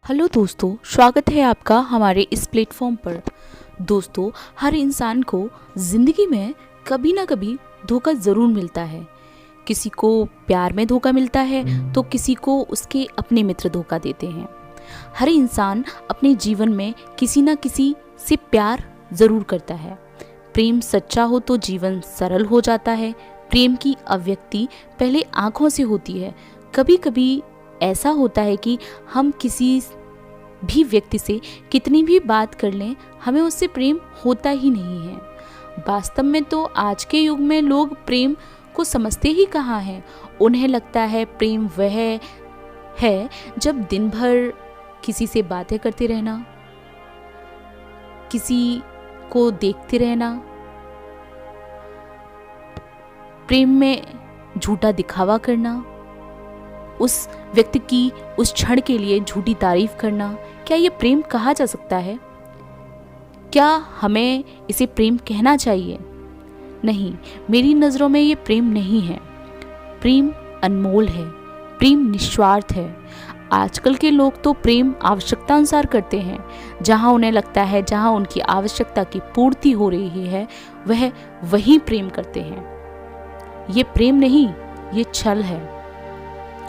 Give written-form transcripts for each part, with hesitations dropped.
Hello दोस्तों, स्वागत है आपका हमारे इस प्लेटफॉर्म पर। दोस्तों, हर इंसान को ज़िंदगी में कभी ना कभी धोखा ज़रूर मिलता है। किसी को प्यार में धोखा मिलता है तो किसी को उसके अपने मित्र धोखा देते हैं। हर इंसान अपने जीवन में किसी ना किसी से प्यार ज़रूर करता है। प्रेम सच्चा हो तो जीवन सरल हो जाता है। प्रेम की अभिव्यक्ति पहले आँखों से होती है। कभी कभी ऐसा होता है कि हम किसी भी व्यक्ति से कितनी भी बात कर लें, हमें उससे प्रेम होता ही नहीं है। वास्तव में तो आज के युग में लोग प्रेम को समझते ही कहाँ हैं। उन्हें लगता है प्रेम वह है जब दिन भर किसी से बातें करते रहना, किसी को देखते रहना, प्रेम में झूठा दिखावा करना, उस व्यक्ति की उस क्षण के लिए झूठी तारीफ करना। क्या ये प्रेम कहा जा सकता है? क्या हमें इसे प्रेम कहना चाहिए? नहीं, मेरी नज़रों में ये प्रेम नहीं है। प्रेम अनमोल है, प्रेम निस्वार्थ है। आजकल के लोग तो प्रेम आवश्यकता अनुसार करते हैं। जहाँ उन्हें लगता है, जहाँ उनकी आवश्यकता की पूर्ति हो रही है, वह वही प्रेम करते हैं। ये प्रेम नहीं, ये छल है।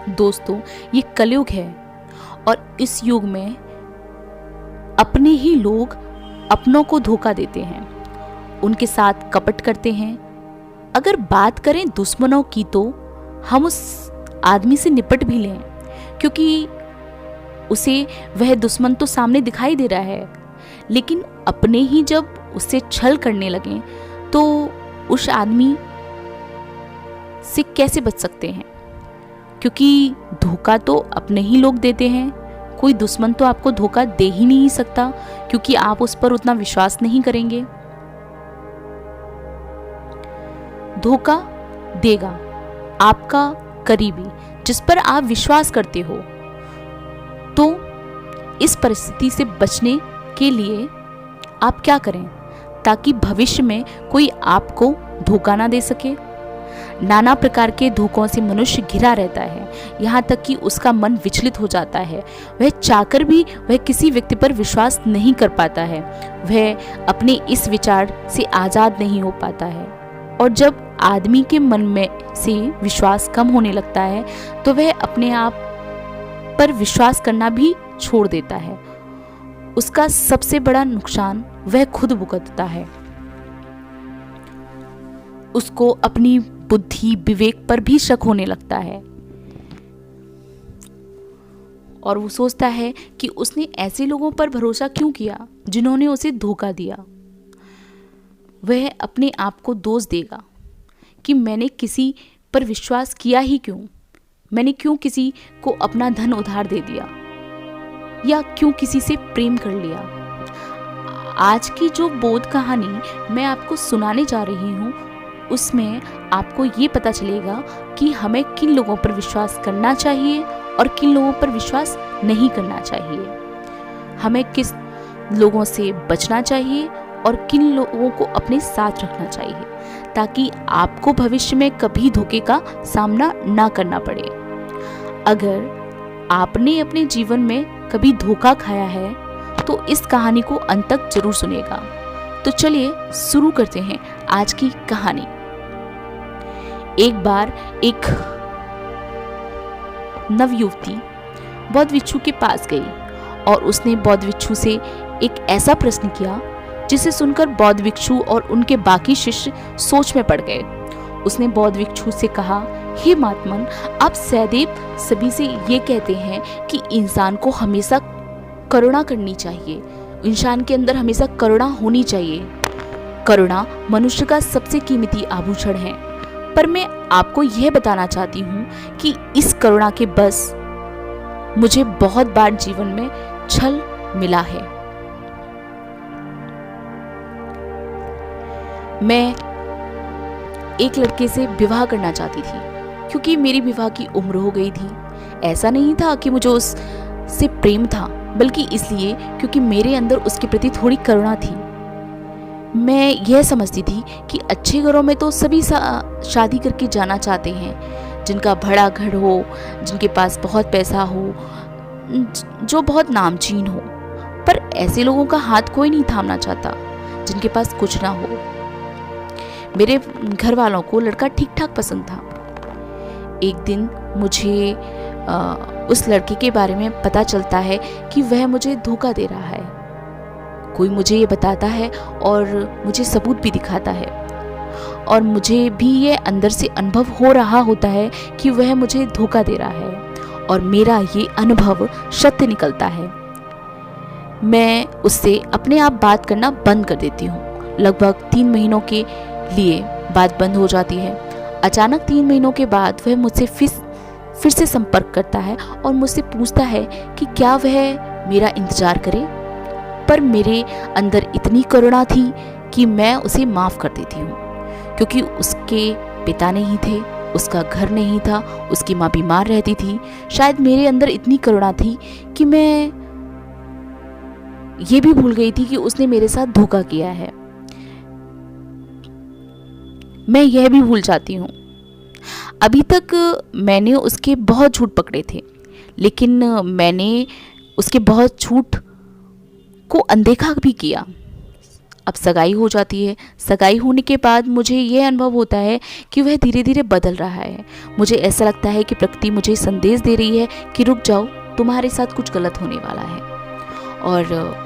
दोस्तों, ये कलयुग है और इस युग में अपने ही लोग अपनों को धोखा देते हैं, उनके साथ कपट करते हैं। अगर बात करें दुश्मनों की तो हम उस आदमी से निपट भी लें, क्योंकि उसे वह दुश्मन तो सामने दिखाई दे रहा है। लेकिन अपने ही जब उससे छल करने लगें तो उस आदमी से कैसे बच सकते हैं? क्योंकि धोखा तो अपने ही लोग देते हैं। कोई दुश्मन तो आपको धोखा दे ही नहीं सकता, क्योंकि आप उस पर उतना विश्वास नहीं करेंगे। धोखा देगा आपका करीबी, जिस पर आप विश्वास करते हो। तो इस परिस्थिति से बचने के लिए आप क्या करें ताकि भविष्य में कोई आपको धोखा ना दे सके? नाना प्रकार के धोखों से मनुष्य घिरा रहता है, यहाँ तक कि उसका मन विचलित हो जाता है। वह चाहकर भी वह किसी व्यक्ति पर विश्वास नहीं कर पाता है। वह अपने इस विचार से आज़ाद नहीं हो पाता है। और जब आदमी के मन में से विश्वास कम होने लगता है तो वह अपने आप पर विश्वास करना भी छोड़ देता है। उसका सबसे बड़ा नुकसान वह खुद भुगतता है। उसको अपनी बुद्धि विवेक पर भी शक होने लगता है और वो सोचता है कि उसने ऐसे लोगों पर भरोसा क्यों किया जिन्होंने उसे धोखा दिया। वह अपने आप को दोष देगा कि मैंने किसी पर विश्वास किया ही क्यों, मैंने क्यों किसी को अपना धन उधार दे दिया, या क्यों किसी से प्रेम कर लिया। आज की जो बोध कहानी मैं आपको सुनाने जा रही हूँ, उसमें आपको ये पता चलेगा कि हमें किन लोगों पर विश्वास करना चाहिए और किन लोगों पर विश्वास नहीं करना चाहिए। हमें किस लोगों से बचना चाहिए और किन लोगों को अपने साथ रखना चाहिए, ताकि आपको भविष्य में कभी धोखे का सामना ना करना पड़े। अगर आपने अपने जीवन में कभी धोखा खाया है तो इस कहानी को अंत तक जरूर सुनेगा। तो चलिए शुरू करते हैं आज की कहानी। एक बार एक नवयुवती बौद्ध भिक्षु के पास गई और उसने बौद्ध भिक्षु से एक ऐसा प्रश्न किया जिसे सुनकर बौद्ध भिक्षु और उनके बाकी शिष्य सोच में पड़ गए। उसने बौद्ध भिक्षु से कहा, हे महात्मन, आप सदैव सभी से ये कहते हैं कि इंसान को हमेशा करुणा करनी चाहिए, इंसान के अंदर हमेशा करुणा होनी चाहिए। करुणा मनुष्य का सबसे कीमती आभूषण है। पर मैं आपको यह बताना चाहती हूँ कि इस करुणा के बस मुझे बहुत बार जीवन में छल मिला है। मैं एक लड़के से विवाह करना चाहती थी, क्योंकि मेरी विवाह की उम्र हो गई थी। ऐसा नहीं था कि मुझे उससे प्रेम था, बल्कि इसलिए क्योंकि मेरे अंदर उसके प्रति थोड़ी करुणा थी। मैं यह समझती थी कि अच्छे घरों में तो सभी शादी करके जाना चाहते हैं, जिनका बड़ा घर हो, जिनके पास बहुत पैसा हो, जो बहुत नामचीन हो, पर ऐसे लोगों का हाथ कोई नहीं थामना चाहता जिनके पास कुछ ना हो। मेरे घर वालों को लड़का ठीक ठाक पसंद था। एक दिन मुझे उस लड़के के बारे में पता चलता है कि वह मुझे धोखा दे रहा है। कोई मुझे ये बताता है और मुझे सबूत भी दिखाता है, और मुझे भी ये अंदर से अनुभव हो रहा होता है कि वह मुझे धोखा दे रहा है, और मेरा ये अनुभव सत्य निकलता है। मैं उससे अपने आप बात करना बंद कर देती हूँ। लगभग 3 महीनों के लिए बात बंद हो जाती है। अचानक 3 महीनों के बाद वह मुझसे फिर से संपर्क करता है और मुझसे पूछता है कि क्या वह मेरा इंतजार करे। पर मेरे अंदर इतनी करुणा थी कि मैं उसे माफ़ कर देती हूँ, क्योंकि उसके पिता नहीं थे, उसका घर नहीं था, उसकी माँ बीमार रहती थी। शायद मेरे अंदर इतनी करुणा थी कि मैं ये भी भूल गई थी कि उसने मेरे साथ धोखा किया है। मैं यह भी भूल जाती हूँ। अभी तक मैंने उसके बहुत झूठ पकड़े थे, लेकिन मैंने उसके बहुत झूठ को अनदेखा भी किया। अब सगाई हो जाती है। सगाई होने के बाद मुझे यह अनुभव होता है कि वह धीरे धीरे बदल रहा है। मुझे ऐसा लगता है कि प्रकृति मुझे संदेश दे रही है कि रुक जाओ, तुम्हारे साथ कुछ गलत होने वाला है। और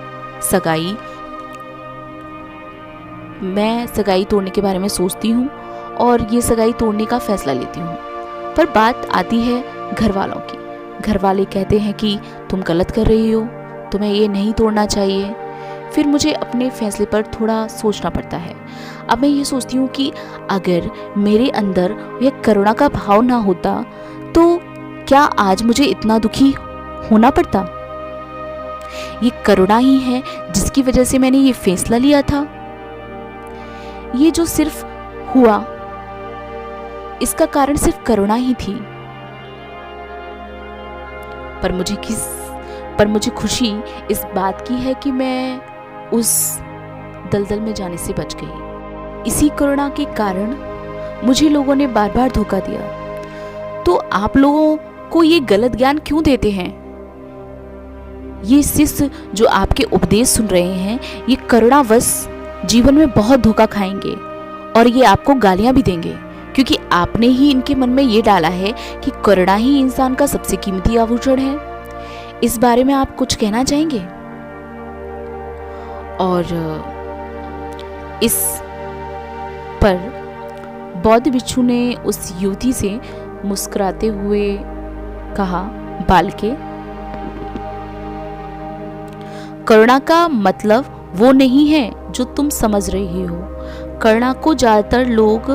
मैं सगाई तोड़ने के बारे में सोचती हूँ और ये सगाई तोड़ने का फैसला लेती हूँ। पर बात आती है घर वालों की। घर वाले कहते हैं कि तुम गलत कर रही हो, तुम्हें ये नहीं तोड़ना चाहिए। फिर मुझे अपने फैसले पर थोड़ा सोचना पड़ता है। अब मैं ये सोचती हूँ कि अगर मेरे अंदर यह करुणा का भाव ना होता तो क्या आज मुझे इतना दुखी होना पड़ता। ये करुणा ही है जिसकी वजह से मैंने ये फैसला लिया था। ये जो सिर्फ हुआ, इसका कारण सिर्फ करुणा ही थी। पर मुझे खुशी इस बात की है कि मैं उस दलदल में जाने से बच गई। इसी करुणा के कारण मुझे लोगों ने बार बार धोखा दिया। तो आप लोगों को ये गलत ज्ञान क्यों देते हैं? ये शिष्य जो आपके उपदेश सुन रहे हैं, ये करुणावश जीवन में बहुत धोखा खाएंगे और ये आपको गालियां भी देंगे, क्योंकि आपने ही इनके मन में ये डाला है कि करुणा ही इंसान का सबसे कीमती आभूषण है। इस बारे में आप कुछ कहना चाहेंगे? और इस पर बौद्ध भिक्षु ने उस युवती से मुस्कुराते हुए कहा, बालके, करुणा का मतलब वो नहीं है जो तुम समझ रही हो। करुणा को ज्यादातर लोग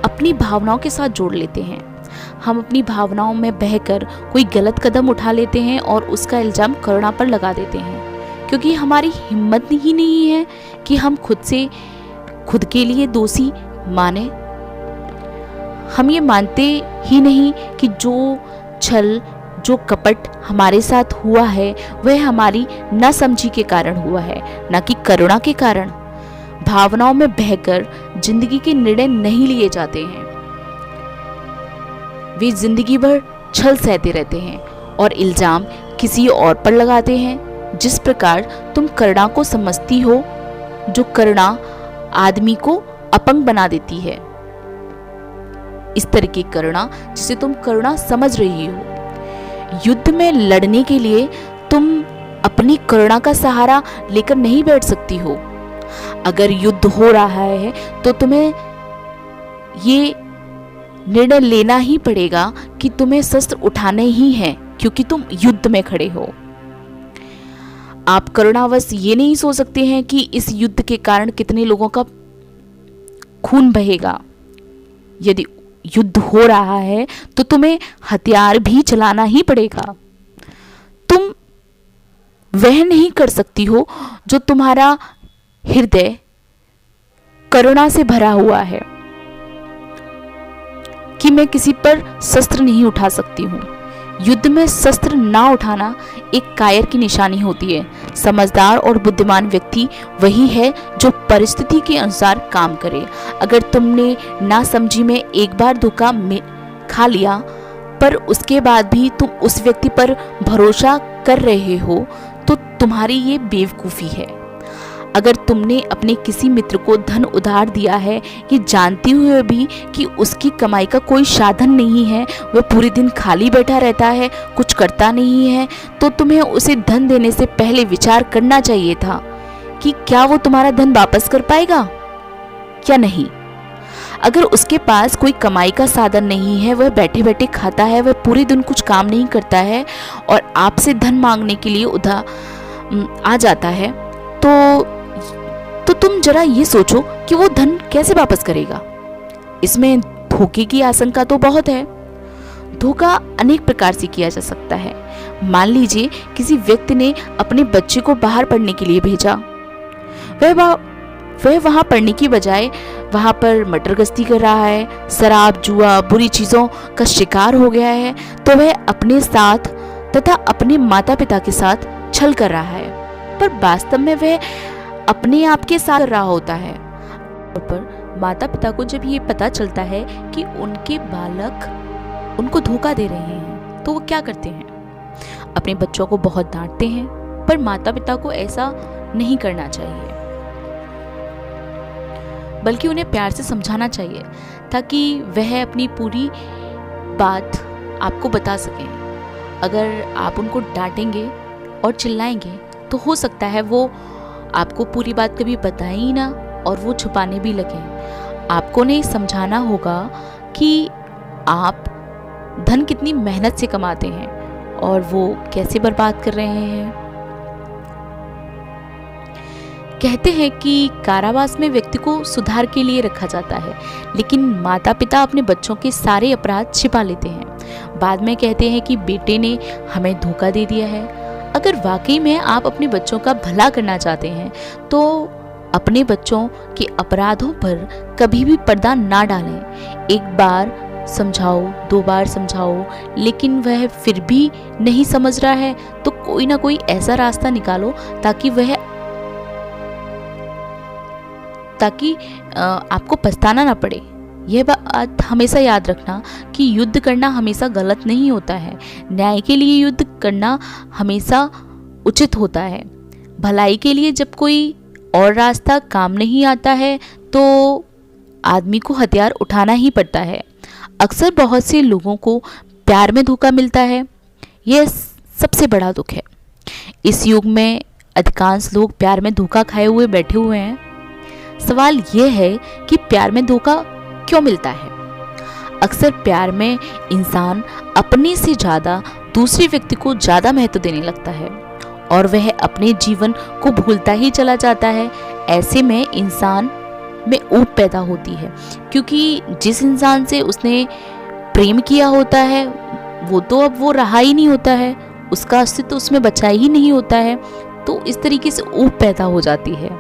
अपनी भावनाओं के साथ जोड़ लेते हैं। हम अपनी भावनाओं में बहकर कोई गलत कदम उठा लेते हैं और उसका इल्जाम करुणा पर लगा देते हैं, क्योंकि हमारी हिम्मत ही नहीं है कि हम खुद के लिए दोषी माने। हम ये मानते ही नहीं कि जो छल, जो कपट हमारे साथ हुआ है वह हमारी नासमझी के कारण हुआ है, न कि करुणा के कारण। भावनाओं में बहकर जिंदगी के निर्णय नहीं लिए जाते हैं। वे जिंदगी भर छल सहते रहते हैं और इल्जाम किसी और पर लगाते हैं। जिस प्रकार तुम करुणा को समझती हो, जो करुणा आदमी को अपंग बना देती है, इस तरह की करुणा जिसे तुम करुणा समझ रही हो। युद्ध में लड़ने के लिए तुम अपनी करुणा का सहारा लेकर नहीं बैठ सकती हो। अगर युद्ध हो रहा है तो तुम्हें ये निर्णय लेना ही पड़ेगा कि तुम्हें शस्त्र उठाने ही हैं, क्योंकि तुम युद्ध में खड़े हो। आप करुणावश ये नहीं सोच सकते हैं कि इस युद्ध के कारण कितने लोगों का खून बहेगा। यदि युद्ध हो रहा है तो तुम्हें हथियार भी चलाना ही पड़ेगा। तुम वह नहीं कर सकती हो जो तुम्हारा हृदय करुणा से भरा हुआ है। कि मैं किसी पर शस्त्र नहीं उठा सकती हूँ। युद्ध में शस्त्र ना उठाना एक कायर की निशानी होती है। समझदार और बुद्धिमान व्यक्ति वही है जो परिस्थिति के अनुसार काम करे। अगर तुमने नासमझी में एक बार धोखा खा लिया पर उसके बाद भी तुम उस व्यक्ति पर भरोसा कर रहे हो तो तुम्हारी ये बेवकूफ़ी है। अगर तुमने अपने किसी मित्र को धन उधार दिया है, ये जानते हुए भी कि उसकी कमाई का कोई साधन नहीं है, वह पूरे दिन खाली बैठा रहता है, कुछ करता नहीं है, तो तुम्हें उसे धन देने से पहले विचार करना चाहिए था कि क्या वो तुम्हारा धन वापस कर पाएगा या नहीं। अगर उसके पास कोई कमाई का साधन नहीं है, वह बैठे बैठे खाता है, वह पूरे दिन कुछ काम नहीं करता है और आपसे धन मांगने के लिए उधार आ जाता है, तो तुम जरा ये सोचो कि वो धन कैसे वापस करेगा। इसमें धोखे की आशंका तो बहुत है। धोखा अनेक प्रकार से किया जा सकता है। मान लीजिए किसी व्यक्ति ने अपने बच्चे को बाहर पढ़ने के लिए भेजा, वह वहां पढ़ने की बजाय वहां पर मटर गश्ती कर रहा है, शराब जुआ बुरी चीजों का शिकार हो गया है, तो वह अपने साथ तथा अपने माता पिता के साथ छल कर रहा है, पर वास्तव में वह अपने आप के साथ रहा होता है। पर माता पिता को जब ये पता चलता है कि उनके बालक उनको धोखा दे रहे हैं, तो वो क्या करते हैं? अपने बच्चों को बहुत डांटते हैं, पर माता पिता को ऐसा नहीं करना चाहिए, बल्कि उन्हें प्यार से समझाना चाहिए ताकि वह अपनी पूरी बात आपको बता सकें। अगर आप उनको डांटेंगे और चिल्लाएंगे तो हो सकता है वो आपको पूरी बात कभी बताएं ही ना और वो छुपाने भी लगें। आपको उन्हें समझाना होगा कि आप धन कितनी मेहनत से कमाते हैं और वो कैसे बर्बाद कर रहे हैं। कहते हैं कि कारावास में व्यक्ति को सुधार के लिए रखा जाता है, लेकिन माता पिता अपने बच्चों के सारे अपराध छिपा लेते हैं। बाद में कहते हैं कि बेटे ने हमें धोखा दे दिया है। अगर वाकई में आप अपने बच्चों का भला करना चाहते हैं तो अपने बच्चों के अपराधों पर कभी भी पर्दा ना डालें। एक बार समझाओ, 2 बार समझाओ, लेकिन वह फिर भी नहीं समझ रहा है तो कोई ना कोई ऐसा रास्ता निकालो ताकि आपको पछताना ना पड़े। यह बात हमेशा याद रखना कि युद्ध करना हमेशा गलत नहीं होता है। न्याय के लिए युद्ध करना हमेशा उचित होता है। भलाई के लिए जब कोई और रास्ता काम नहीं आता है तो आदमी को हथियार उठाना ही पड़ता है। अक्सर बहुत से लोगों को प्यार में धोखा मिलता है। यह सबसे बड़ा दुख है। इस युग में अधिकांश लोग प्यार में धोखा खाए हुए बैठे हुए हैं। सवाल यह है कि प्यार में धोखा क्यों मिलता है? अक्सर प्यार में इंसान अपने से ज़्यादा दूसरे व्यक्ति को ज़्यादा महत्व देने लगता है और वह अपने जीवन को भूलता ही चला जाता है। ऐसे में इंसान में ऊब पैदा होती है, क्योंकि जिस इंसान से उसने प्रेम किया होता है वो तो अब वो रहा ही नहीं होता है, उसका अस्तित्व उसमें बचा ही नहीं होता है। तो इस तरीके से ऊब पैदा हो जाती है।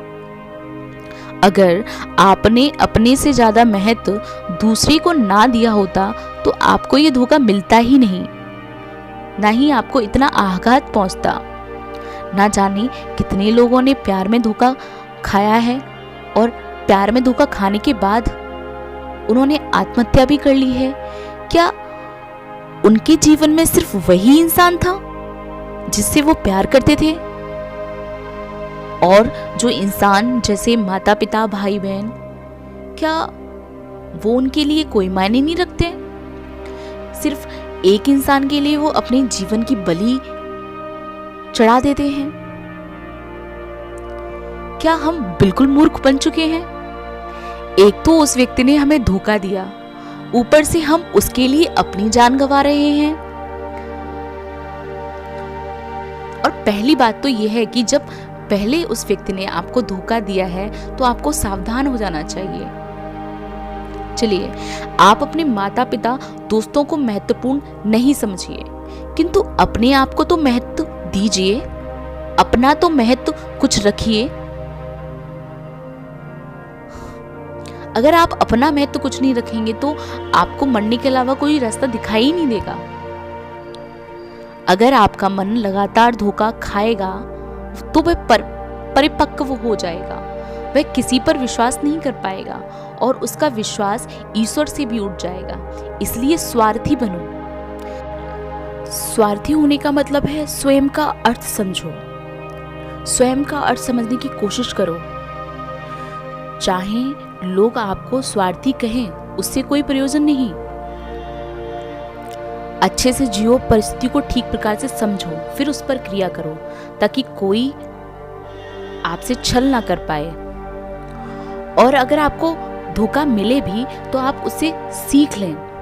अगर आपने अपने से ज़्यादा महत्व दूसरे को ना दिया होता तो आपको ये धोखा मिलता ही नहीं, ना ही आपको इतना आघात पहुंचता। ना जाने कितने लोगों ने प्यार में धोखा खाया है और प्यार में धोखा खाने के बाद उन्होंने आत्महत्या भी कर ली है। क्या उनके जीवन में सिर्फ वही इंसान था जिससे वो प्यार करते थे? और जो इंसान जैसे माता पिता भाई बहन, क्या वो उनके लिए कोई मायने नहीं रखते? सिर्फ एक इंसान के लिए वो अपने जीवन की बलि चढ़ा देते हैं। क्या हम बिल्कुल मूर्ख बन चुके हैं? एक तो उस व्यक्ति ने हमें धोखा दिया, ऊपर से हम उसके लिए अपनी जान गंवा रहे हैं। और पहली बात तो यह है कि जब पहले उस व्यक्ति ने आपको धोखा दिया है तो आपको सावधान हो जाना चाहिए। चलिए, आप अपने माता पिता दोस्तों को महत्वपूर्ण नहीं समझिए, किंतु अपने आप को तो महत्व दीजिए, अपना तो महत्व कुछ रखिए। अगर आप अपना महत्व कुछ नहीं रखेंगे तो आपको मरने के अलावा कोई रास्ता दिखाई ही नहीं देगा। अगर आपका मन लगातार धोखा खाएगा तो वह परिपक्व हो जाएगा, वह किसी पर विश्वास नहीं कर पाएगा और उसका विश्वास ईश्वर से भी उठ जाएगा। इसलिए स्वार्थी बनो, स्वार्थी होने का मतलब है स्वयं का अर्थ समझो, स्वयं का अर्थ समझने की कोशिश करो। चाहे लोग आपको स्वार्थी कहें, उससे कोई प्रयोजन नहीं। अच्छे से जियो, परिस्थिति को ठीक प्रकार से समझो, फिर उस पर क्रिया करो, ताकि कोई आपसे छल ना कर पाए। और अगर आपको धोखा मिले भी तो आप उससे सीख लें।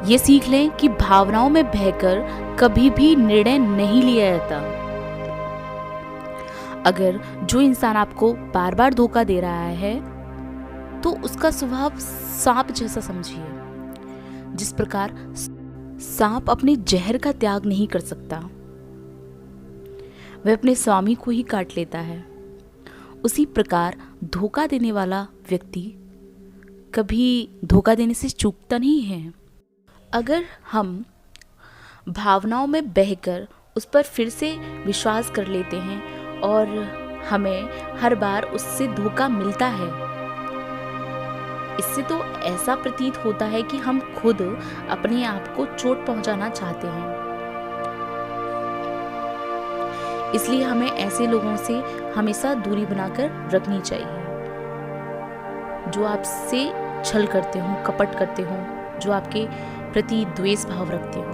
ये सीख लें कि भावनाओं में बहकर कभी भी निर्णय नहीं लिया जाता। अगर जो इंसान आपको बार बार धोखा दे रहा है तो उसका स्वभाव सांप जैसा समझिए। जिस प्रकार सांप अपने जहर का त्याग नहीं कर सकता, वह अपने स्वामी को ही काट लेता है, उसी प्रकार धोखा देने वाला व्यक्ति कभी धोखा देने से चूकता नहीं है। अगर हम भावनाओं में बहकर उस पर फिर से विश्वास कर लेते हैं और हमें हर बार उससे धोखा मिलता है, इससे तो ऐसा प्रतीत होता है कि हम खुद अपने आप को चोट पहुंचाना चाहते हैं। इसलिए हमें ऐसे लोगों से हमेशा दूरी बनाकर रखनी चाहिए, जो आपसे छल करते हो, कपट करते हो, जो आपके प्रति द्वेष भाव रखते हो।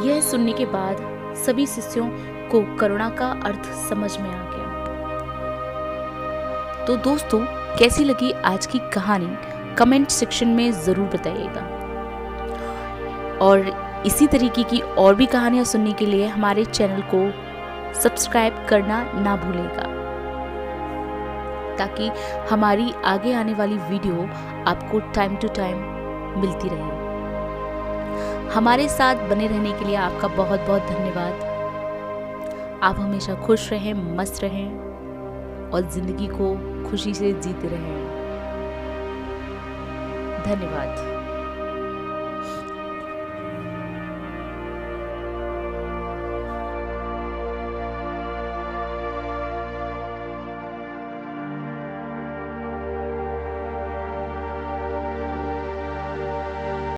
यह सुनने के बाद सभी शिष्यों को करुणा का अर्थ समझ में आ गया। तो दोस्तों, कैसी लगी आज की कहानी कमेंट सेक्शन में ज़रूर बताइएगा। और इसी तरीके की और भी कहानियाँ सुनने के लिए हमारे चैनल को सब्सक्राइब करना ना भूलेगा, ताकि हमारी आगे आने वाली वीडियो आपको टाइम टू टाइम मिलती रहे। हमारे साथ बने रहने के लिए आपका बहुत बहुत धन्यवाद। आप हमेशा खुश रहें, मस्त रहें और ज़िंदगी को खुशी से जीते रहें। धन्यवाद।